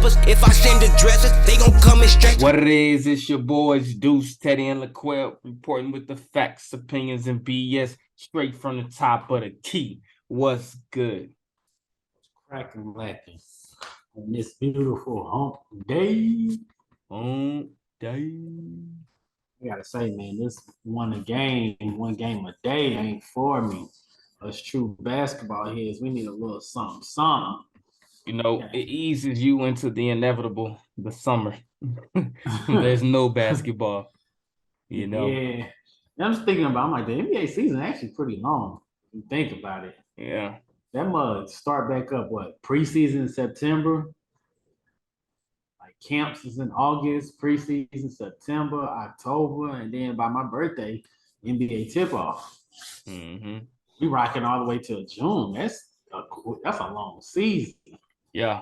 rappers. If I send the dressers, they gon' come and stretch. What it is, it's your boys Deuce, Teddy, and LaQuelle reporting with the facts, opinions, and BS straight from the top of the key. What's good? Cracking lacking on this beautiful hump day. I gotta say, man, this one game a day ain't for me. Us true basketball heads, we need a little something. You know, it eases you into the inevitable, the summer. There's no basketball, you know. Yeah. I'm just thinking about, I'm like, the NBA season actually pretty long. If you think about it. Yeah. That must start back up, what, preseason in September? Like camps is in August, preseason September, October, and then by my birthday, NBA tip-off. Mm-hmm. We rocking all the way till June. That's a long season. Yeah.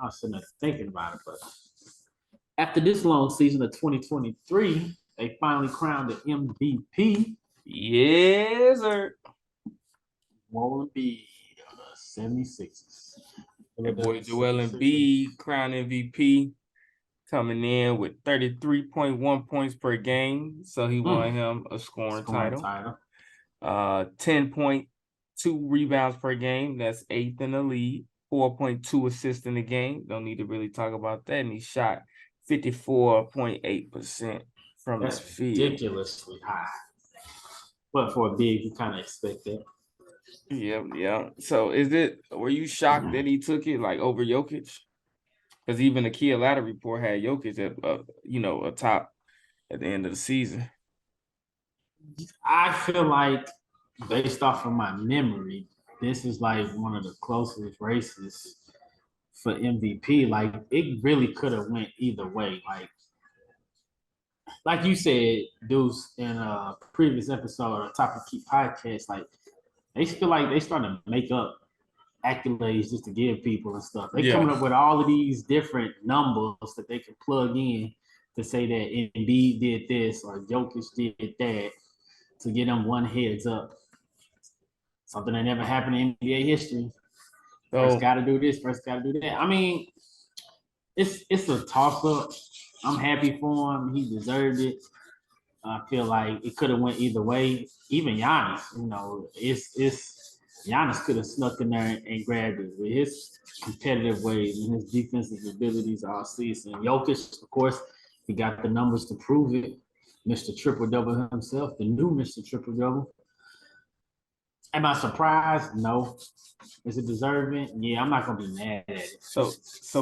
I was sitting there thinking about it, but after this long season of 2023, they finally crowned the MVP. Yes, sir. Embiid, 76ers. That boy Joel Embiid, crowned MVP, coming in with 33.1 points per game. So he won him a scoring title. 10.2 rebounds per game. That's 8th in the league. 4.2 assists in the game. Don't need to really talk about that. And he shot 54.8% from the field. Ridiculously high. But for a big, you kind of expect that. Yeah. So were you shocked that he took it like over Jokic? Because even the Kia Ladder report had Jokic at a top at the end of the season. I feel like, based off of my memory, this is like one of the closest races for MVP. Like, it really could have went either way. Like you said, Deuce, in a previous episode of Top of Key podcast, like they feel like they starting to make up accolades just to give people and stuff. They coming up with all of these different numbers that they can plug in to say that Embiid did this or Jokic did that to get them one heads up. Something that never happened in NBA history. First got to do this, first got to do that. I mean, it's a toss-up. I'm happy for him. He deserved it. I feel like it could have went either way. Even Giannis, it's Giannis could have snuck in there and grabbed it with his competitive ways and his defensive abilities all season. Jokic, of course, he got the numbers to prove it. Mr. Triple-Double himself, the new Mr. Triple-Double. Am I surprised? No. Is it deserving? Yeah, I'm not going to be mad at it. So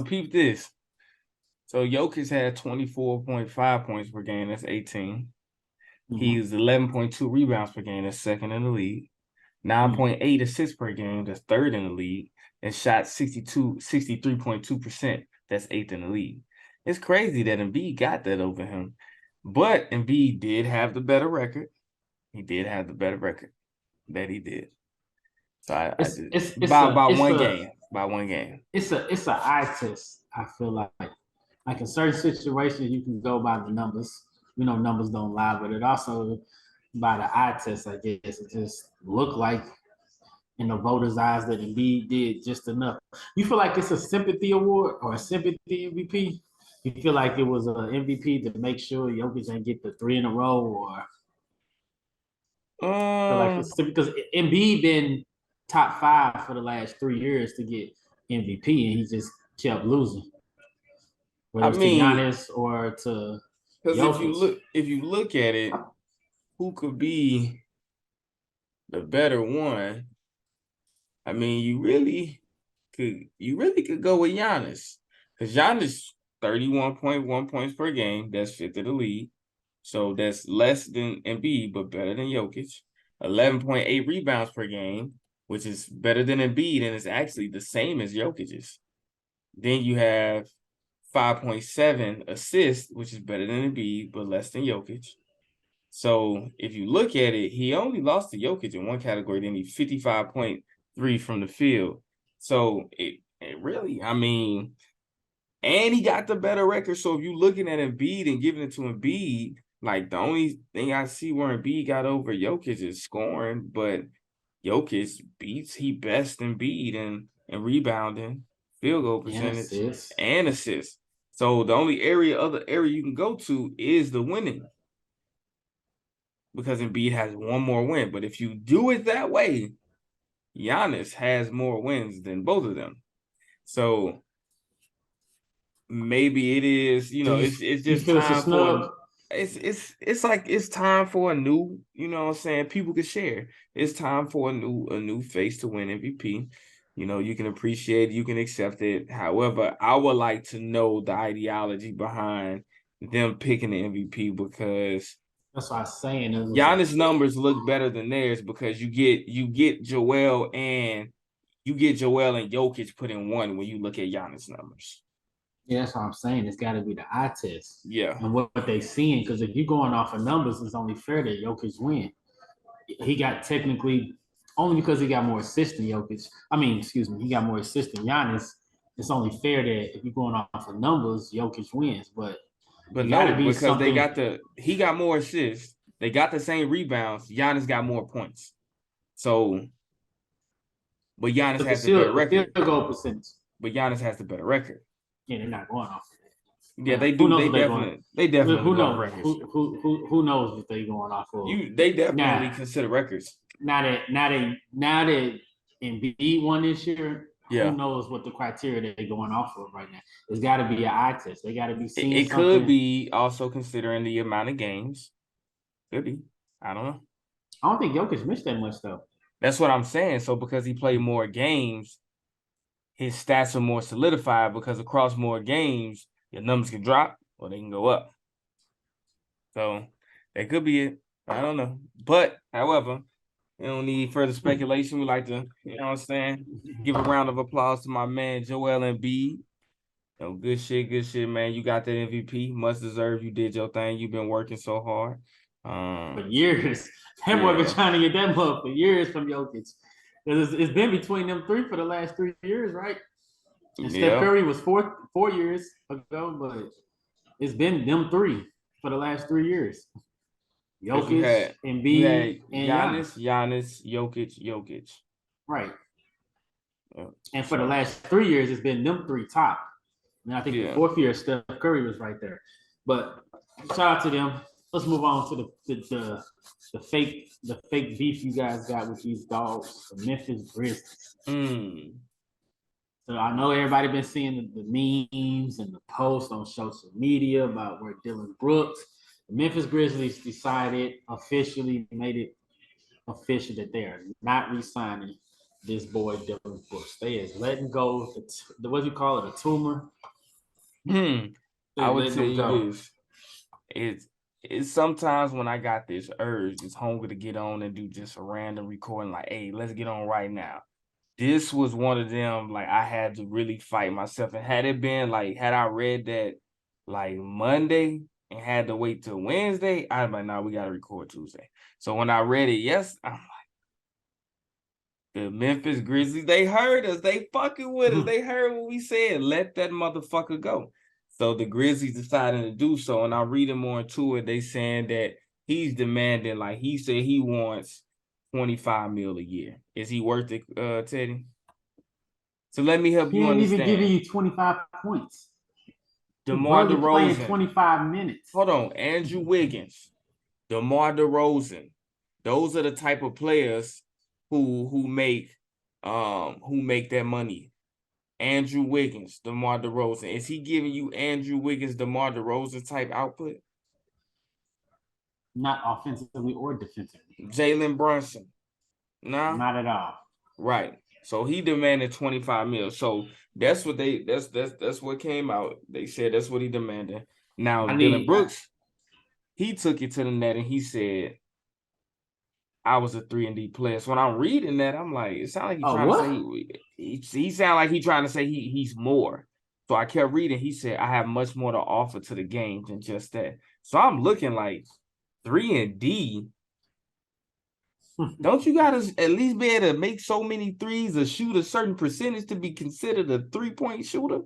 peep this. So Jokic had 24.5 points per game. That's 18. He's 11.2 rebounds per game. That's second in the league. 9.8 assists per game. That's third in the league. And shot 63.2%. That's 8th in the league. It's crazy that Embiid got that over him. But Embiid did have the better record. He did have the better record that he did. So by one game. It's an eye test, I feel like. Like in certain situations, you can go by the numbers. We know numbers don't lie, but it also by the eye test, I guess. It just looked like in the voters' eyes that Embiid did just enough. You feel like it's a sympathy award or a sympathy MVP? You feel like it was an MVP to make sure Jokic didn't get the 3 in a row, or feel like it's because Embiid been top 5 for the last 3 years to get MVP, and he just kept losing. Whether it's to Giannis or to Jokic. If you look at it, who could be the better one? I mean, you really could go with Giannis. Because Giannis 31.1 points per game, that's 5th in the league. So that's less than Embiid, but better than Jokic. 11.8 rebounds per game, which is better than Embiid, and it's actually the same as Jokic's. Then you have 5.7 assists, which is better than Embiid, but less than Jokic. So if you look at it, he only lost to Jokic in one category, then he 55.3 from the field. So it really, I mean, and he got the better record. So if you're looking at Embiid and giving it to Embiid, like the only thing I see where Embiid got over Jokic is scoring, but Jokic he best Embiid and rebounding. field goal percentage, and assists. So the only other area you can go to is the winning. Because Embiid has one more win. But if you do it that way, Giannis has more wins than both of them. So maybe it is, it's just time for it's like it's time for a new, you know what I'm saying, people can share. It's time for a new face to win MVP. You can appreciate it, you can accept it. However, I would like to know the ideology behind them picking the MVP because that's what I was saying. Giannis' numbers look better than theirs because you get Joel and Jokic put in one when you look at Giannis' numbers. Yeah, that's what I'm saying. It's got to be the eye test. Yeah. And what they seeing, because if you're going off of numbers, it's only fair that Jokic win. He got technically, only because he got more assists than Jokic. He got more assists than Giannis. It's only fair that if you're going off of numbers, Jokic wins. But no, because he got more assists. They got the same rebounds. Giannis got more points. So, but Giannis has the better record. Field goal percentage. But Giannis has the better record. Yeah, they're not going off. Yeah, they do. They definitely. Who knows? Who knows what they going off of? They definitely consider records. Now that Embiid won this year, who knows what the criteria they're going off of right now? It's got to be an eye test. They got to be seeing. It could be also considering the amount of games. Could be. I don't know. I don't think Jokic missed that much though. That's what I'm saying. So because he played more games, his stats are more solidified because across more games, your numbers can drop or they can go up. So that could be it. I don't know. But, however, we don't need further speculation. We like to, you know what I'm saying, give a round of applause to my man, Joel Embiid. Good shit, man. You got that MVP. Much deserved. You did your thing. You've been working so hard. For years. That boy been trying to get that mug for years from Jokic. It's been between them three for the last 3 years, right? And Steph Curry was 4 years ago, but it's been them three for the last 3 years. Jokic, Embiid, and Giannis, Jokic. Right. And for the last 3 years, it's been them three top. And I think the 4th year, Steph Curry was right there. But shout out to them. Let's move on to the fake beef you guys got with these dogs, the Memphis Grizzlies. So I know everybody been seeing the memes and the posts on social media about where Dillon Brooks, the Memphis Grizzlies officially made it official that they are not re-signing this boy Dillon Brooks. They is letting go what do you call it, a tumor? I would tell you this. It's sometimes when I got this urge, this hunger to get on and do just a random recording, like, hey, let's get on right now. This was one of them, like, I had to really fight myself. And had it been, like, had I read that, like, Monday and had to wait till Wednesday, I'd be like, nah, we got to record Tuesday. So when I read it, I'm like, the Memphis Grizzlies, they heard us. They fucking with us. They heard what we said. Let that motherfucker go. So the Grizzlies decided to do so. And I'm reading more into it. They saying that he's demanding, like he said he wants $25 million a year. Is he worth it, Teddy? So let me help you understand. He ain't even giving you 25 points. DeMar DeRozan. Playing 25 minutes. Hold on. Andrew Wiggins, DeMar DeRozan. Those are the type of players who make that money. Andrew Wiggins, DeMar DeRozan. Is he giving you Andrew Wiggins, DeMar DeRozan type output? Not offensively or defensively. Jalen Brunson. No. Not at all. Right. So he demanded 25 mil. So that's what that's what came out. They said that's what he demanded. Now Dillon Brooks, he took it to the net and he said, I was a 3-and-D player. So when I'm reading that, I'm like, it sounds like he's trying to say he sound like he's trying to say he's more. So I kept reading. He said, I have much more to offer to the game than just that. So I'm looking like 3-and-D. Don't you gotta at least be able to make so many threes or shoot a certain percentage to be considered a 3-point shooter?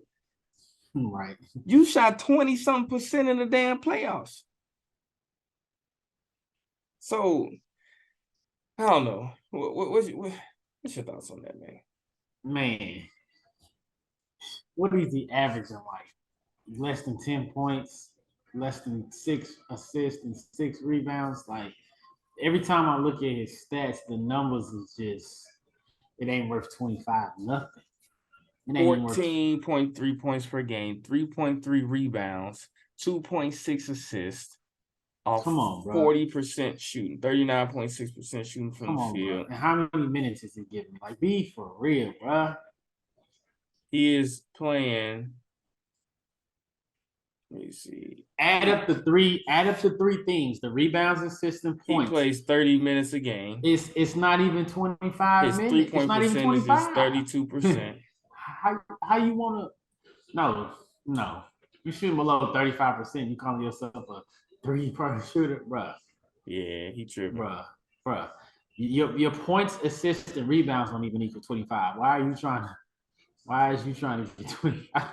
Right. You shot 20-something% in the damn playoffs. So I don't know. What's your thoughts on that, man? Man, what is he averaging like? Less than 10 points, less than 6 assists and 6 rebounds. Like every time I look at his stats, the numbers is just it ain't worth 25 nothing. It ain't even worth 14.3 points per game, 3.3 rebounds, 2.6 assists, off Come on, bro. 40% shooting, 39.6% shooting from Come the on, field. bro. And how many minutes is he giving me? Like, be for real, bro. He is playing. Let me see. Add up the three things: the rebounds, assists, and He points. plays 30 minutes a game. It's not even 25 His minutes. It's 3-point not even percentage 25. is 32%. How you wanna? No. You shooting below 35%. You call yourself a 3-point shooter, bro. Yeah, he tripping. Bruh. Your points, assists, and rebounds don't even equal 25. Why is you trying to get 25?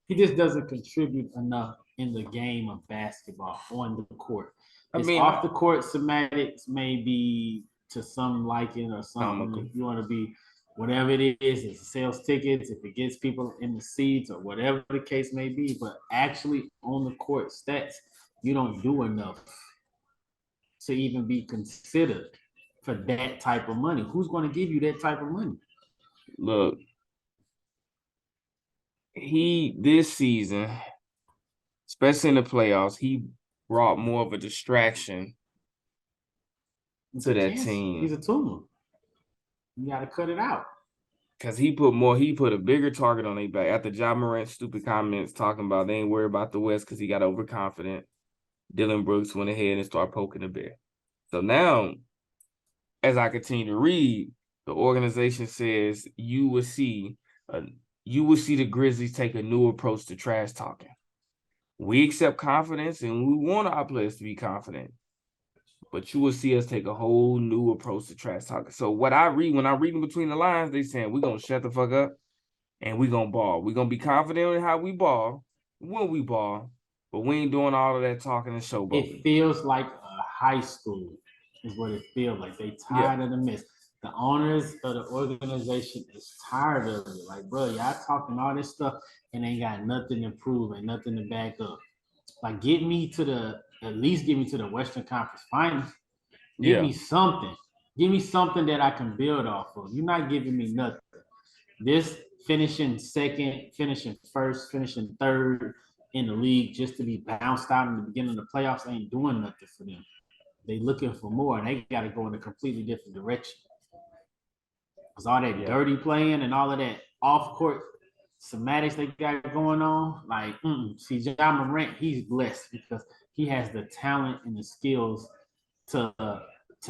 He just doesn't contribute enough in the game of basketball on the court. Off the court semantics may be to some liking or something. If you want to be whatever it is, if it sells tickets, if it gets people in the seats or whatever the case may be, but actually on the court stats, you don't do enough to even be considered for that type of money. Who's going to give you that type of money? Look, this season, especially in the playoffs, he brought more of a distraction to that team. He's a tumor. You got to cut it out. Because he put a bigger target on their back. After Ja Morant's stupid comments talking about they ain't worried about the West because he got overconfident, Dillon Brooks went ahead and started poking the bear. So now, as I continue to read, the organization says you will see the Grizzlies take a new approach to trash talking. We accept confidence and we want our players to be confident. But you will see us take a whole new approach to trash talking. So what I read, when I'm reading between the lines, they saying we're going to shut the fuck up and we're going to ball. We're going to be confident in how we ball, when we ball, but we ain't doing all of that talking and showboating. It feels like a high school is what it feels like. They tired of the mess. The owners of the organization is tired of it. Like, bro, y'all talking all this stuff and ain't got nothing to prove and nothing to back up. Like, at least get me to the Western Conference Finals. Give me something. Give me something that I can build off of. You're not giving me nothing. This finishing second, finishing first, finishing third in the league just to be bounced out in the beginning of the playoffs ain't doing nothing for them. They looking for more, and they got to go in a completely different direction. Because all that dirty playing and all of that off-court semantics they got going on, like, see, Ja Morant, he's blessed because he has the talent and the skills to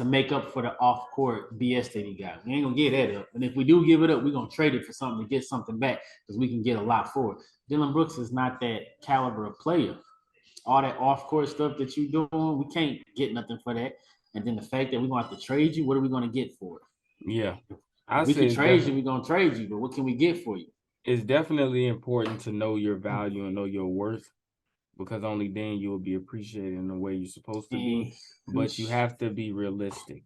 make up for the off-court BS that he got. We ain't gonna give that up. And if we do give it up, we're gonna trade it for something to get something back because we can get a lot for it. Dillon Brooks is not that caliber of player. All that off-court stuff that you're doing, we can't get nothing for that. And then the fact that we're gonna have to trade you, what are we gonna get for it? Yeah. We can trade you, we're gonna trade you, but what can we get for you? It's definitely important to know your value and know your worth, because only then you will be appreciated in the way you're supposed to be. But you have to be realistic.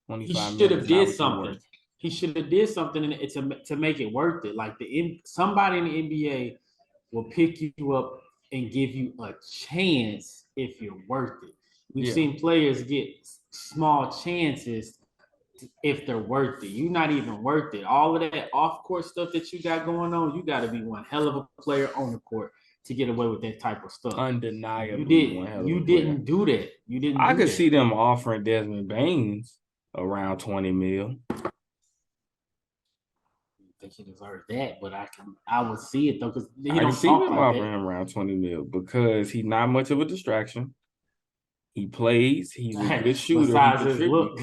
He should have did something. He should have did something to make it worth it. Like somebody in the NBA will pick you up and give you a chance if you're worth it. We've seen players get small chances if they're worth it. You're not even worth it. All of that off-court stuff that you got going on, you got to be one hell of a player on the court to get away with that type of stuff. Undeniably, you didn't do that. I could see them offering Desmond Baines around $20 million. I think he deserves that, but I would see it though, because he don't talk like offering him around $20 million because he's not much of a distraction. He plays. He's a good shooter. Besides his look.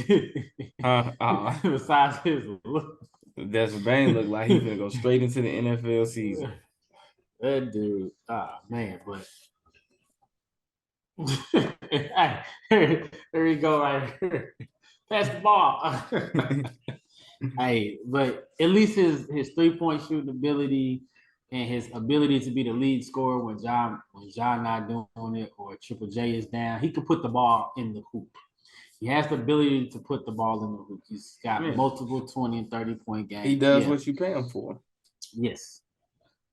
Besides his look. Desmond Baines look like he's gonna go straight into the NFL season. That dude, man, but here we go right here. Pass the ball. Hey, but at least his 3-point shooting ability and his ability to be the lead scorer when John not doing it or Triple J is down, he can put the ball in the hoop. He has the ability to put the ball in the hoop. He's got multiple 20 and 30-point games. He does what you pay him for. Yes.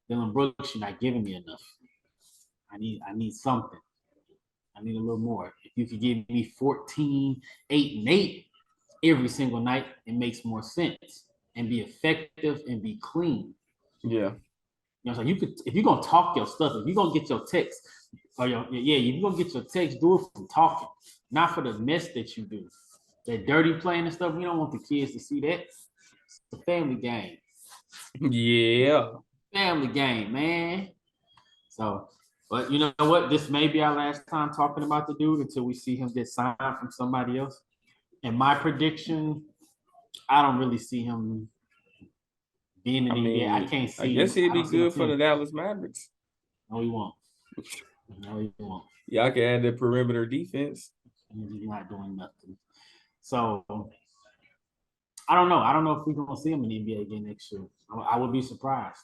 Dillon Brooks, you're not giving me enough. I need something. I need a little more. If you could give me 14, 8, and 8 every single night, it makes more sense and be effective and be clean. Yeah. You know, so you could, if you're gonna talk your stuff, if you're gonna get your text, or if you're gonna get your text, do it from talking, not for the mess that you do. That dirty playing and stuff, we don't want the kids to see that. It's a family game. Yeah. Family game, man. So, but you know what? This may be our last time talking about the dude until we see him get signed from somebody else. And my prediction, I don't really see him being in the NBA. I can't see. I guess him. he'd I be don't see him good for the team. Dallas Mavericks. No, he won't. No, he won't. Y'all can add the perimeter defense. He's not doing nothing. So I don't know. I don't know if we're gonna see him in the NBA again next year. I would be surprised.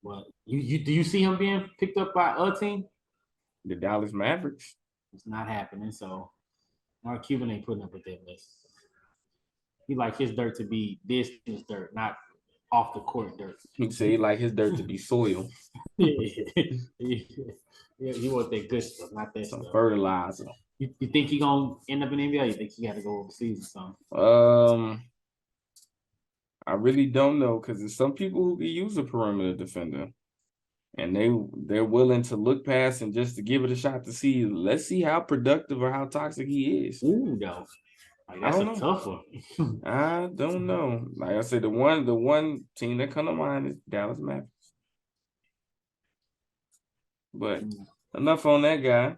But you do you see him being picked up by a team? The Dallas Mavericks. It's not happening. So Mark Cuban ain't putting up with that mess. He like his dirt to be business dirt, not off the court dirt. He say he like his dirt to be soil. Yeah, he want that good stuff, not that Some stuff. fertilizer. You think he gonna end up in the NBA? You think he got to go overseas or something? I really don't know because there's some people who can use a perimeter defender, and they're willing to look past and just to give it a shot to see. Let's see how productive or how toxic he is. Ooh, though. Like, that's a tough one. I don't know. Like I said, the one team that come to mind is Dallas Mavericks. But enough on that guy.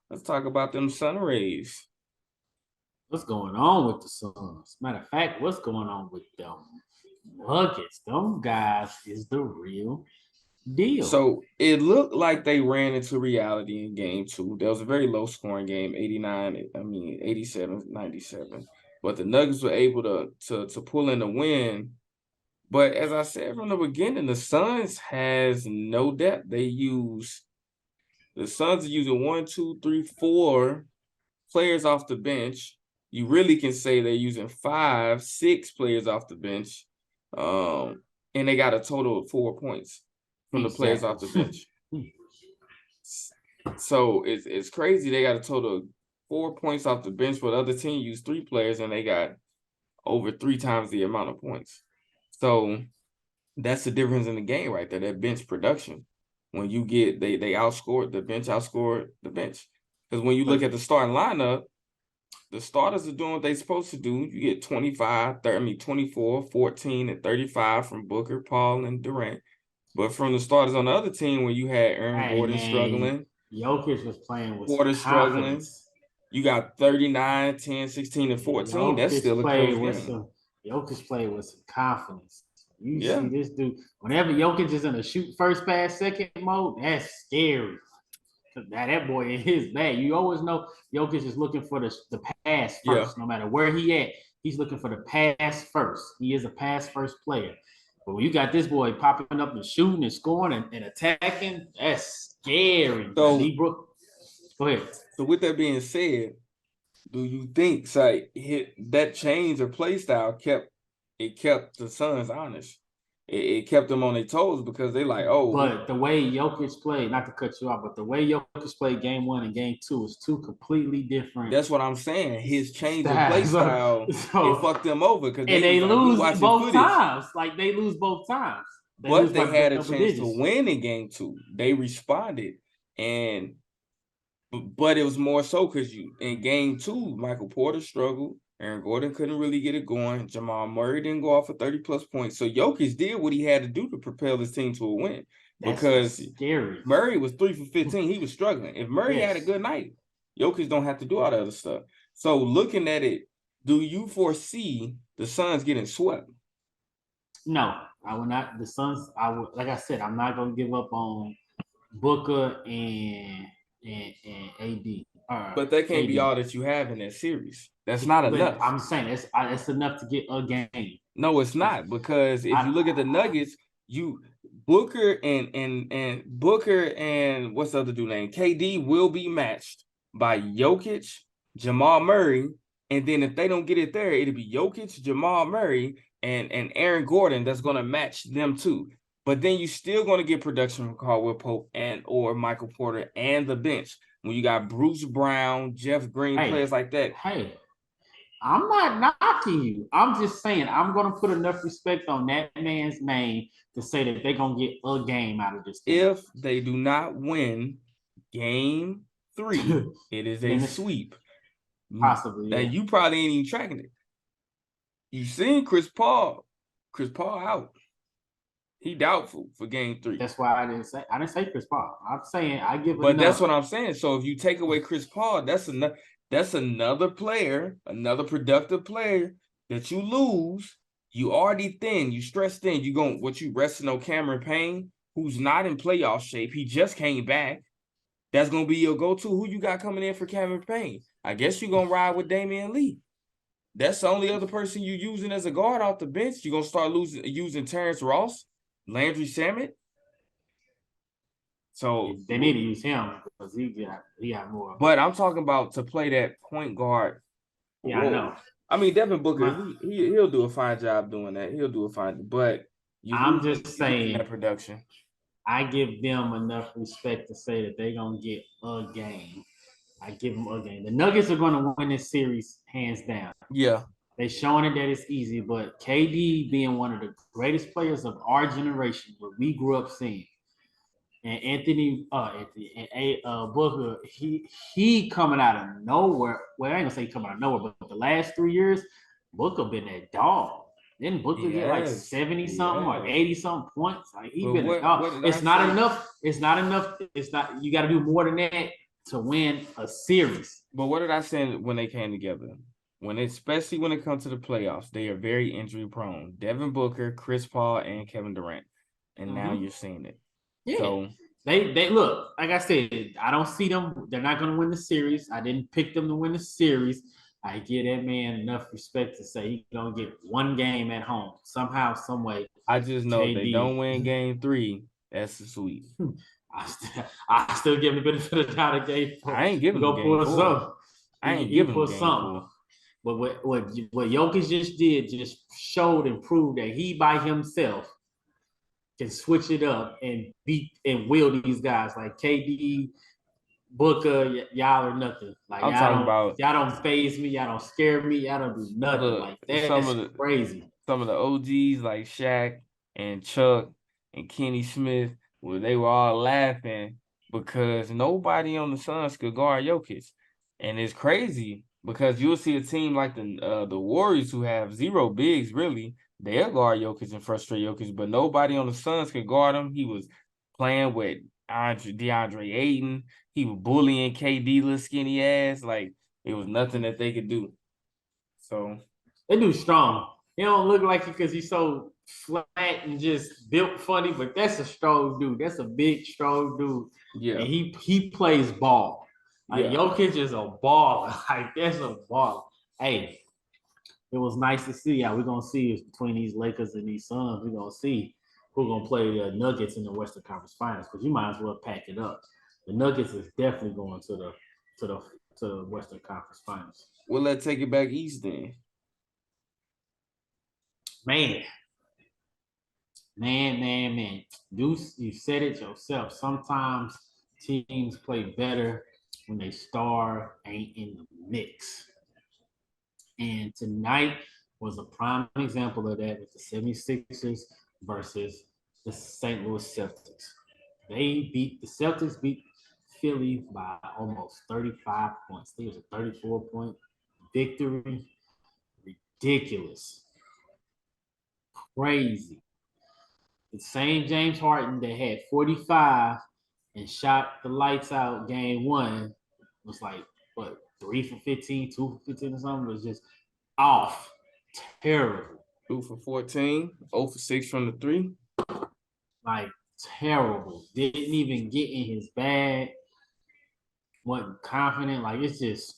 Let's talk about them sun rays. What's going on with the Suns? Matter of fact, what's going on with them Nuggets? Them guys is the real deal. So it looked like they ran into reality in game 2. There was a very low scoring game, 87-97. But the Nuggets were able to pull in the win. But as I said from the beginning, the Suns has no depth. The Suns are using 1, 2, 3, 4 players off the bench. You really can say they're using 5, 6 players off the bench. And they got a total of 4 points from the players off the bench. So it's crazy. They got a total of 4 points off the bench, but the other team used 3 players and they got over 3 times the amount of points. So that's the difference in the game right there, that bench production. When you get they outscored the bench, Because when you look at the starting lineup, the starters are doing what they're supposed to do. You get 24, 14, and 35 from Booker, Paul, and Durant. But from the starters on the other team, when you had Aaron Gordon struggling, Jokic was playing with Porter struggling, you got 39, 10, 16, and 14. Jokic that's still a close game. Jokic played with some confidence. You see this dude, whenever Jokic is in a shoot first pass, second mode, that's scary. Now that boy in his bag. You always know Jokic is looking for the pass first, no matter where he at. He's looking for the pass first. He is a pass first player. But when you got this boy popping up and shooting and scoring and attacking, that's scary. So, go ahead. So with that being said, do you think that change of play style kept the Suns honest? It kept them on their toes because they like, oh. But the way Jokic played, not to cut you off, but the way Jokic played game 1 and game 2 is 2 completely different. That's what I'm saying. His change of play style, it fucked them over. And they lose both times. Like, they lose both times. But they had a chance to win in game 2. They responded. But it was more so because in game 2, Michael Porter struggled. Aaron Gordon couldn't really get it going. Jamal Murray didn't go off for 30-plus points. So Jokic did what he had to do to propel his team to a win. Because scary. Murray was 3 for 15. He was struggling. If Murray had a good night, Jokic don't have to do all the other stuff. So looking at it, do you foresee the Suns getting swept? No, I will not. The Suns, like I said, I'm not going to give up on Booker and AD. But that can't be all that you have in that series. That's not enough. I'm saying it's enough to get a game. No, it's not, because if you look at the Nuggets, Booker and what's the other dude name? KD will be matched by Jokic, Jamal Murray, And then if they don't get it there, it'll be Jokic, Jamal Murray, and Aaron Gordon that's going to match them too. But then you're still going to get production from Caldwell Pope and or Michael Porter and the bench. When you got Bruce Brown, Jeff Green, players like that. Hey, I'm not knocking you. I'm just saying I'm going to put enough respect on that man's name to say that they're going to get a game out of this thing. If they do not win game 3, it is a sweep. Possibly. Now, you probably ain't even tracking it. You seen Chris Paul. Chris Paul out. He doubtful for game 3. That's why I didn't say Chris Paul. I'm saying I give. But that's what I'm saying. So if you take away Chris Paul, that's another player, another productive player that you lose. You already thin. You stressed thin. You resting on Cameron Payne, who's not in playoff shape. He just came back. That's gonna be your go-to. Who you got coming in for Cameron Payne? I guess you're gonna ride with Damian Lee. That's the only other person you're using as a guard off the bench. You're gonna start using Terrence Ross, Landry Shamet. So they need to use him because he got more. But I'm talking about to play that point guard. Yeah, role. I know. I mean, Devin Booker, he'll do a fine job doing that. He'll do a fine, but I'm just saying that production. I give them enough respect to say that they're gonna get a game. I give them a game. The Nuggets are gonna win this series hands down. Yeah. They're showing it that it's easy, but KD being one of the greatest players of our generation, what we grew up seeing, and Booker, he coming out of nowhere. Well, I ain't gonna say coming out of nowhere, but the last 3 years, Booker been that dog. Didn't Booker get like 70-something or 80-something points? Like he been a dog. It's not enough. It's not enough. It's not. You got to do more than that to win a series. But what did I say when they came together? Especially when it comes to the playoffs, they are very injury prone. Devin Booker, Chris Paul, and Kevin Durant, and now you're seeing it. Yeah. So they look, like I said, I don't see them. They're not going to win the series. I didn't pick them to win the series. I give that man enough respect to say he's going to get one game at home somehow, some way. I just know if they don't win game 3, that's a sweep. I still give him the benefit of the doubt of game 4. I ain't giving him game 4. I ain't giving him game 4. But what Jokic just did just showed and proved that he by himself can switch it up and beat and will these guys like KD, Booker, y'all are nothing. Like y'all don't faze me, y'all don't scare me, y'all don't do nothing like that. That's crazy. Some of the OGs like Shaq and Chuck and Kenny Smith, well, they were all laughing because nobody on the Suns could guard Jokic, and it's crazy. Because you'll see a team like the Warriors who have 0 bigs, really. They'll guard Jokic and frustrate Jokic, but nobody on the Suns could guard him. He was playing with DeAndre Ayton. He was bullying KD, little skinny ass. Like, it was nothing that they could do. So they do strong. He don't look like it because he's so flat and just built funny, but that's a strong dude. That's a big, strong dude. Yeah. And he plays ball. Like, Jokic is a baller. Like, that's a baller. Hey, it was nice to see. We're going to see between these Lakers and these Suns, we're going to see who's going to play the Nuggets in the Western Conference Finals because you might as well pack it up. The Nuggets is definitely going to the Western Conference Finals. Well, let's take it back east then. Man. Deuce, you said it yourself. Sometimes teams play better when they star ain't in the mix. And tonight was a prime example of that with the 76ers versus the St. Louis Celtics. The Celtics beat Philly by almost 35 points. I think it was a 34-point victory. Ridiculous. Crazy. The same James Harden that had 45 and shot the lights out game 1 was like, 3 for 15, 2 for 15 or something, was just off. Terrible. 2 for 14, 0 for 6 from the 3. Like, terrible. Didn't even get in his bag. Wasn't confident. Like, it's just,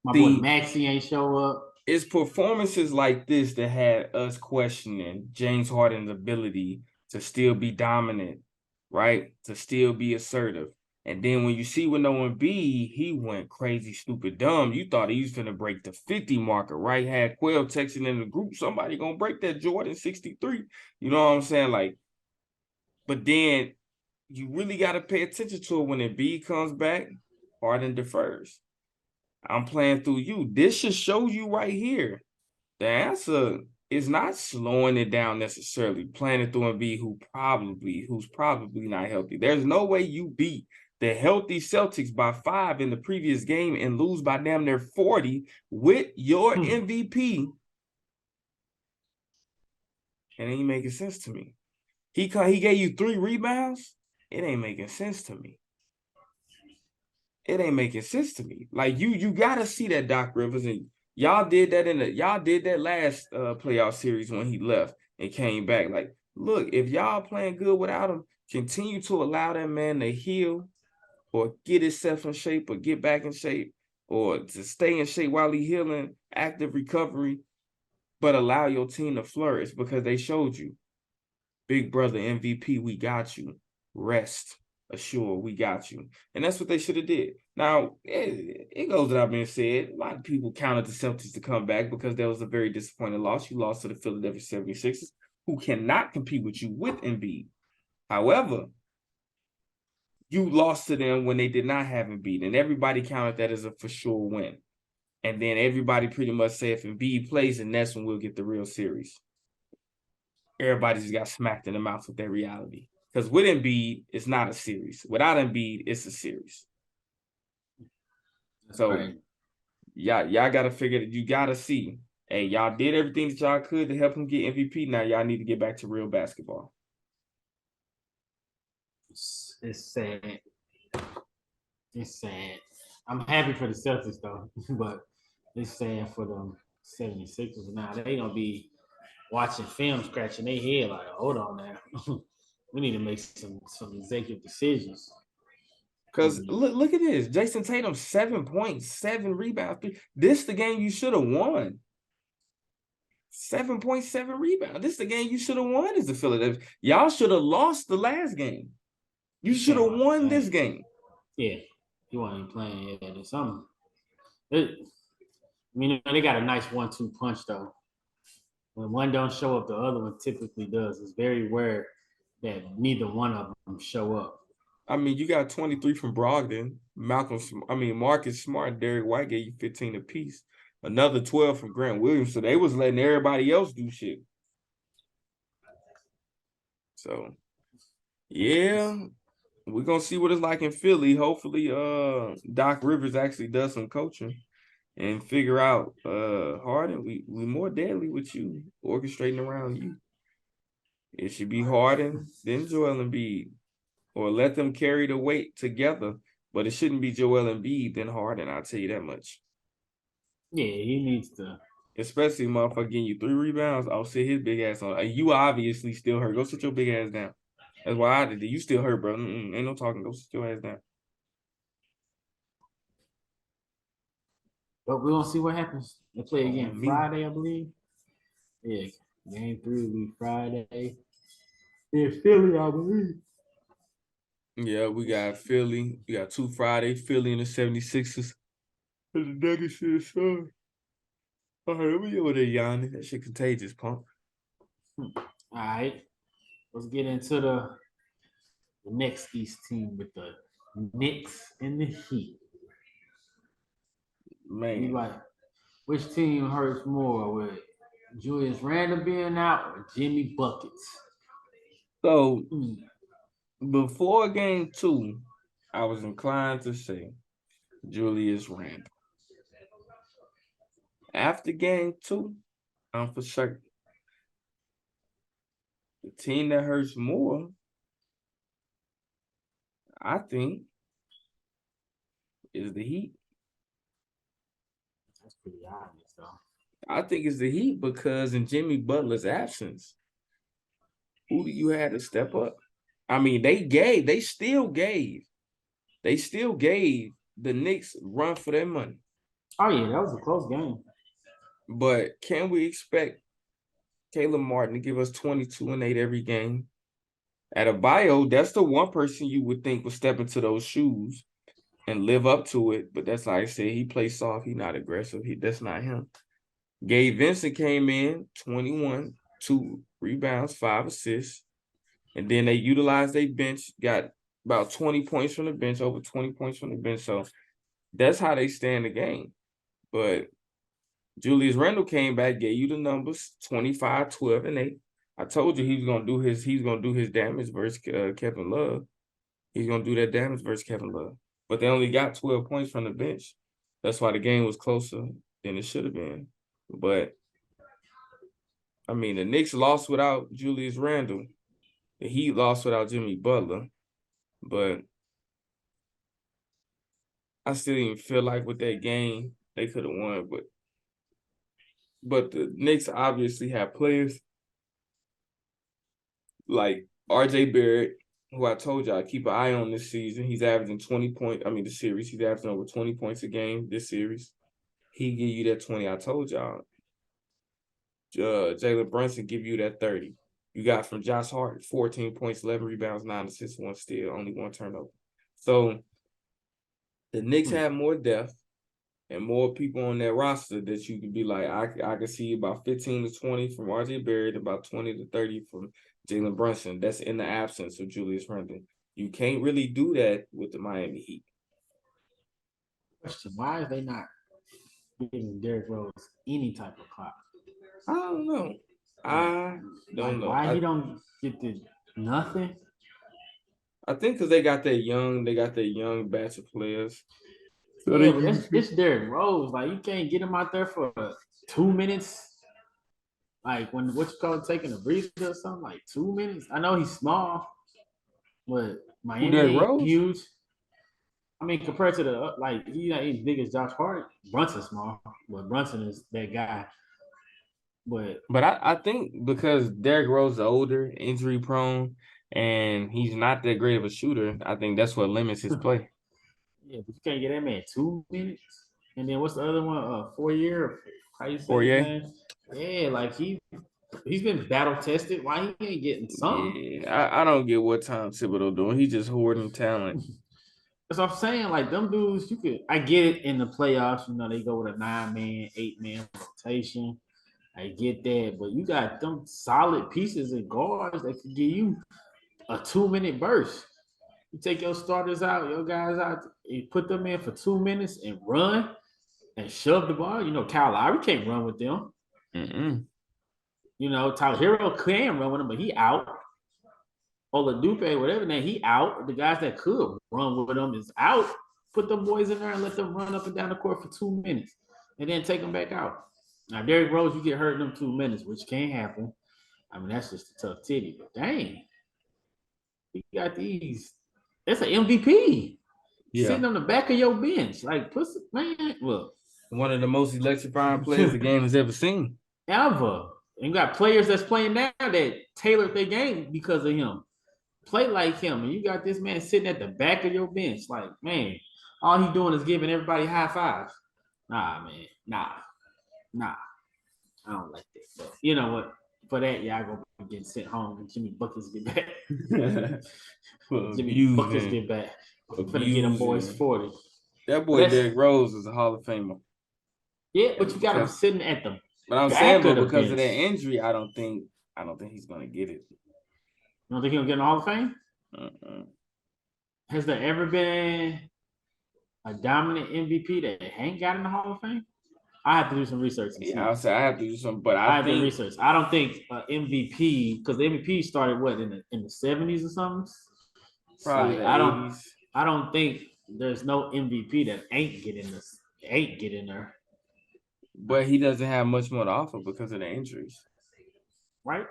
my boy Maxey ain't show up. It's performances like this that had us questioning James Harden's ability to still be dominant, right? To still be assertive. And then when you see with no Embiid, he went crazy, stupid, dumb. You thought he was going to break the 50 marker, right? Had Quell texting in the group, somebody going to break that Jordan 63. You know what I'm saying? Like, but then you really got to pay attention to it when Embiid comes back, Harden defers. I'm playing through you. This should show you right here. The answer is not slowing it down necessarily, playing it through Embiid, who's probably not healthy. There's no way you beat the healthy Celtics by 5 in the previous game and lose by damn near 40 with your MVP. And it ain't making sense to me. He gave you 3 rebounds. It ain't making sense to me. It ain't making sense to me. Like you gotta see that Doc Rivers, and y'all did that last playoff series when he left and came back. Like, look, if y'all playing good without him, continue to allow that man to heal or get himself in shape or get back in shape or to stay in shape while he healing, active recovery, but allow your team to flourish because they showed you, big brother MVP, we got you. Rest assured, we got you. And that's what they should have did. Now, it goes without being said, a lot of people counted the Celtics to come back because that was a very disappointing loss. You lost to the Philadelphia 76ers, who cannot compete with you with Embiid. However, you lost to them when they did not have Embiid, and everybody counted that as a for sure win. And then everybody pretty much said if Embiid plays, and that's when we'll get the real series. Everybody just got smacked in the mouth with that reality. Because with Embiid, it's not a series. Without Embiid, it's a series. That's so, right. y'all got to figure that you got to see, hey, y'all did everything that y'all could to help him get MVP. Now y'all need to get back to real basketball. It's sad. It's sad. I'm happy for the Celtics, though, but it's sad for them 76ers. Now, they going to be watching film, scratching their head like, hold on now. We need to make some executive decisions. Because look at this. Jason Tatum, 7 points, 7 rebounds. This the game you should have won. 7.7 rebounds. This is the game you should have won as the Philadelphia. Y'all should have lost the last game. You should have won this game. Yeah. You weren't even playing. Yeah, there's something. They got a nice 1-2 punch, though. When one don't show up, the other one typically does. It's very rare that neither one of them show up. I mean, you got 23 from Brogdon, Marcus Smart and Derek White gave you 15 apiece. Another 12 from Grant Williams. So they was letting everybody else do shit. So, yeah, we're going to see what it's like in Philly. Hopefully, Doc Rivers actually does some coaching and figure out, Harden, we more deadly with you, orchestrating around you. It should be Harden, then Joel Embiid, or let them carry the weight together. But it shouldn't be Joel Embiid, then Harden, I'll tell you that much. Yeah, he needs to. Especially motherfucker getting you 3 rebounds. I'll sit his big ass on. You obviously still hurt. Go sit your big ass down. That's why I did it. You still hurt, bro. Ain't no talking. Go sit your ass down. But we're going to see what happens. They play again Friday, I believe. Yeah, game 3 will be Friday. In Philly, I believe. Yeah, we got Philly. We got 2 Friday. Philly and the 76ers. And the Nuggets shit, son. All right, let me over there yawning. That shit contagious, punk. All right. Let's get into the next East team with the Knicks and the Heat. Man. Like, which team hurts more, with Julius Randle being out or Jimmy Buckets? So, before game 2, I was inclined to say Julius Randle. After game 2, I'm for sure. The team that hurts more, I think, is the Heat. That's pretty obvious, though. I think it's the Heat because in Jimmy Butler's absence, who do you have to step up? I mean, they still gave the Knicks run for their money. Oh, yeah, that was a close game. But can we expect Caleb Martin to give us 22 and 8 every game? Adebayo, that's the one person you would think would step into those shoes and live up to it. But that's like I said, he plays soft. He's not aggressive. That's not him. Gabe Vincent came in 21, 2 rebounds, 5 assists. And then they utilized their bench, got about 20 points from the bench, over 20 points from the bench. So that's how they stay in the game. But Julius Randle came back, gave you the numbers, 25, 12, and 8. I told you he's gonna do his damage versus Kevin Love. He's gonna do that damage versus Kevin Love. But they only got 12 points from the bench. That's why the game was closer than it should have been. But I mean, the Knicks lost without Julius Randle. The Heat lost without Jimmy Butler. But I still didn't feel like with that game they could have won. But the Knicks obviously have players like RJ Barrett, who I told y'all keep an eye on this season. He's averaging 20 points. I mean, the series, he's averaging over 20 points a game this series. He give you that 20. I told y'all. Jalen Brunson give you that 30. You got from Josh Hart, 14 points, 11 rebounds, 9 assists, 1 steal, only 1 turnover. So the Knicks have more depth and more people on that roster that you could be like, I could see about 15 to 20 from RJ Barrett, about 20 to 30 from Jalen Brunson. That's in the absence of Julius Randle. You can't really do that with the Miami Heat. Question: why are they not giving Derrick Rose any type of clock? I don't know. I don't know. Why he don't get the nothing? I think because they got that young batch of players. So yeah, but it's Derrick Rose. Like, you can't get him out there for 2 minutes. Like, when taking a breather or something, like 2 minutes. I know he's small, but Miami ain't huge. I mean, compared to he's not as big as Josh Hart. Brunson's small, but Brunson is that guy. But I think because Derrick Rose is older, injury prone, and he's not that great of a shooter, I think that's what limits his play. Yeah, but you can't get that man 2 minutes. And then what's the other one? 4 year? How you say Fourier? his name? Yeah, like he's been battle tested. Why he ain't getting some? Yeah, I don't get what Tom Thibodeau doing. He's just hoarding talent. That's what I'm saying. Like, them dudes, I get it in the playoffs. They go with a 9-man, 8-man rotation. I get that, but you got them solid pieces and guards that can give you a 2-minute burst. You take your starters out, your guys out, you put them in for 2 minutes and run and shove the ball. Kyle Lowry can't run with them. Mm-mm. Tyler Hero can run with him, but he out. Oladipo, whatever name, he out. The guys that could run with him is out. Put them boys in there and let them run up and down the court for 2 minutes and then take them back out. Now, Derrick Rose, you get hurt in them 2 minutes, which can't happen. I mean, that's just a tough titty. But dang, he got these. That's an MVP sitting on the back of your bench. Like, man, look. One of the most electrifying players the game has ever seen. Ever. And you got players that's playing now that tailored their game because of him. Play like him. And you got this man sitting at the back of your bench. Like, man, all he doing is giving everybody high fives. Nah, man. Nah. I don't like that. But you know what? For that, I go get sent home and Jimmy Buckets get back. Jimmy Buckets get back. I'm gonna get them boys 40. That boy Derrick Rose is a Hall of Famer. Yeah, but you got him sitting at the But I'm saying, but because of that injury, I don't think he's gonna get it. You don't think he'll get in the Hall of Fame? Uh-uh. Has there ever been a dominant MVP that ain't got in the Hall of Fame? I have to do some research. I'll say I have to do some, but I have to do research. I don't think MVP, because the MVP started in the 70s or something. Probably the 80s. I don't think there's no MVP that ain't getting there. But he doesn't have much more to offer because of the injuries. Right?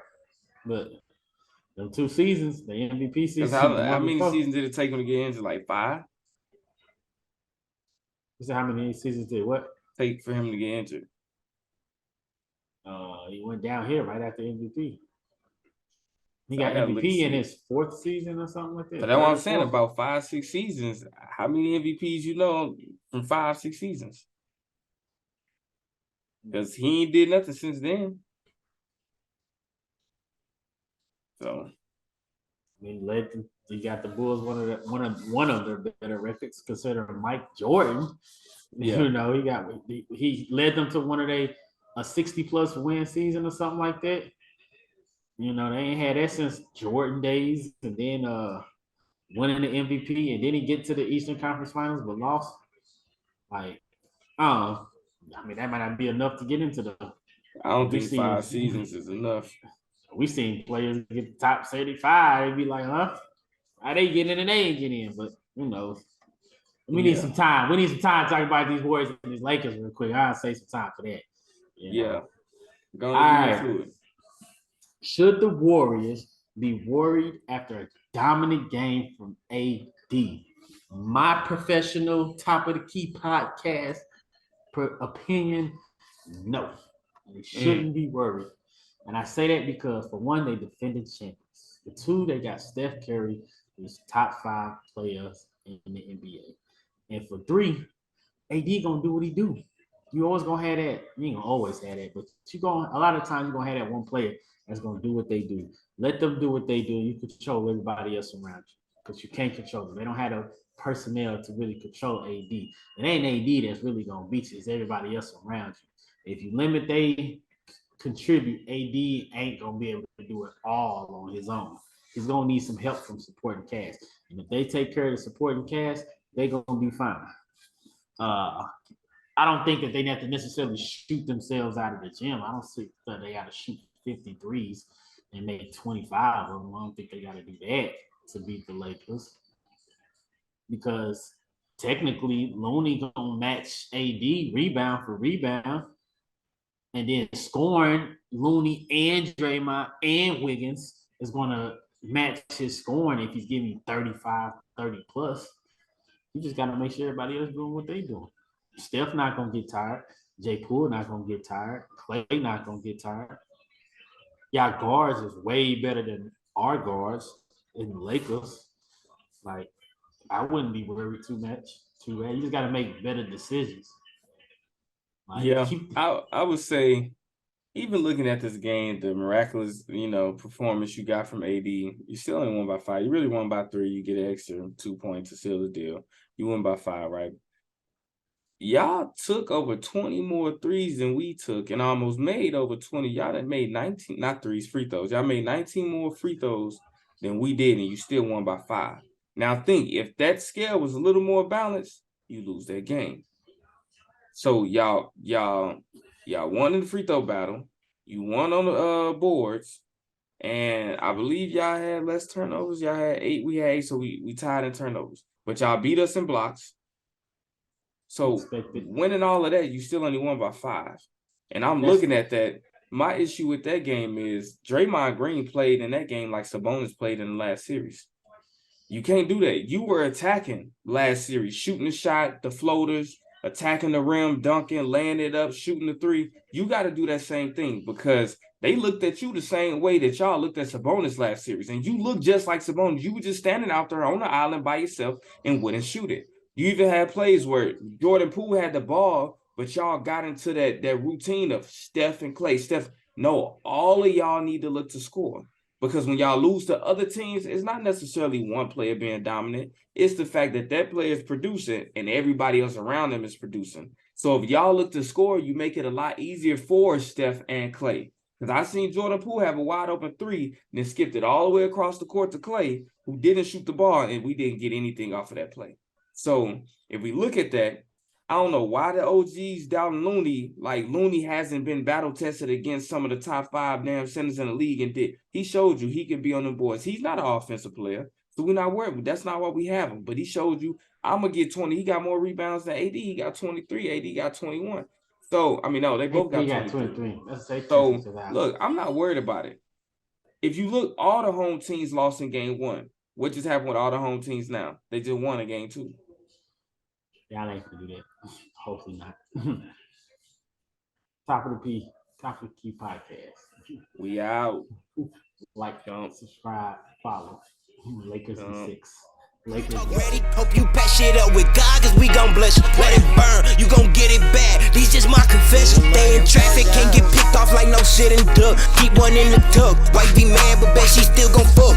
But the 2 seasons, the MVP season. How many seasons did it take him to get injured? Like 5? You said how many seasons did what? Take for him to get injured? He went down here right after MVP. He got MVP in his 4th season or something like that. But that's what I'm saying, about 5-6 seasons. How many MVPs you know from 5-6 seasons? Because he ain't did nothing since then. So I mean, you got the Bulls one of their better records, considering Mike Jordan. Yeah. You know, he led them to a 60+ win season or something like that. You know, they ain't had that since Jordan days, and then winning the MVP, and then he get to the Eastern Conference Finals but lost. Like, I mean, that might not be enough to get into the. I don't think 5 seasons is enough. We seen players get the top 75 and be like, huh? How they get in and they ain't get in, but who knows? We need some time. We need some time to talk about these Warriors and these Lakers real quick. I'll save some time for that. Yeah. All right. Should the Warriors be worried after a dominant game from AD? My professional top of the key podcast opinion, no. They shouldn't be worried. And I say that because, for one, they defended champions. For two, they got Steph Curry, who's top 5 players in the NBA. And for 3, AD gonna do what he do. You always gonna have that. You ain't gonna always have that, but a lot of times you're gonna have that one player that's gonna do what they do. Let them do what they do. You control everybody else around you because you can't control them. They don't have the personnel to really control AD. It ain't AD that's really gonna beat you. It's everybody else around you. If you limit they contribute, AD ain't gonna be able to do it all on his own. He's gonna need some help from supporting cast. And if they take care of the supporting cast, they're gonna be fine. I don't think that they have to necessarily shoot themselves out of the gym. I don't think that they got to shoot 53s and make 25 of them. I don't think they got to do that to beat the Lakers, because technically Looney gonna match AD rebound for rebound, and then scoring Looney and Draymond and Wiggins is gonna match his scoring if he's giving 35, 30 plus. You just got to make sure everybody else doing what they doing. Steph not going to get tired. J. Poole not going to get tired. Clay not going to get tired. Y'all guards is way better than our guards in the Lakers. Like, I wouldn't be worried too much. You just got to make better decisions. Like, I would say, even looking at this game, the miraculous, performance you got from AD, you still only won by 5. You really won by 3. You get an extra 2 points to seal the deal. You won by 5, right? Y'all took over 20 more threes than we took and almost made over 20. Y'all done made 19, not threes, free throws. Y'all made 19 more free throws than we did, and you still won by 5. Now think, if that scale was a little more balanced, you lose that game. So y'all won in the free throw battle. You won on the boards, and I believe y'all had less turnovers. Y'all had 8. We had 8, so we tied in turnovers. But y'all beat us in blocks. So winning all of that, you still only won by 5. And I'm looking at that. My issue with that game is Draymond Green played in that game like Sabonis played in the last series. You can't do that. You were attacking last series, shooting the shot, the floaters, attacking the rim, dunking, laying it up, shooting the 3. You got to do that same thing, because they looked at you the same way that y'all looked at Sabonis last series. And you looked just like Sabonis. You were just standing out there on the island by yourself and wouldn't shoot it. You even had plays where Jordan Poole had the ball, but y'all got into that routine of Steph and Clay. No, all of y'all need to look to score. Because when y'all lose to other teams, it's not necessarily one player being dominant. It's the fact that player is producing and everybody else around them is producing. So if y'all look to score, you make it a lot easier for Steph and Clay. Because I seen Jordan Poole have a wide open 3 and then skipped it all the way across the court to Clay, who didn't shoot the ball, and we didn't get anything off of that play. So if we look at that, I don't know why the OGs doubting Looney. Like, Looney hasn't been battle tested against some of the top 5 damn centers in the league, and he showed you he could be on them boards. He's not an offensive player, so we're not worried. That's not why we have him. But he showed you, I'm gonna get 20. He got more rebounds than AD. He got 23. AD got 21. So I mean, no, they both got 23. So look, I'm not worried about it. If you look, all the home teams lost in game 1. What just happened with all the home teams now? They just won in game 2. Y'all ain't gonna do that. Hopefully not. Top of the Key podcast. We out. Like, subscribe, follow. Lakers in 6. Lakers ready. Hope you patch it up with God, cause we gon' bless you. Let it burn, you gon' get it back. These just my confession. Stay in traffic, can't get picked off like no shit and duck. Keep one in the tuck. Wife be mad, but bet she still gon' fuck.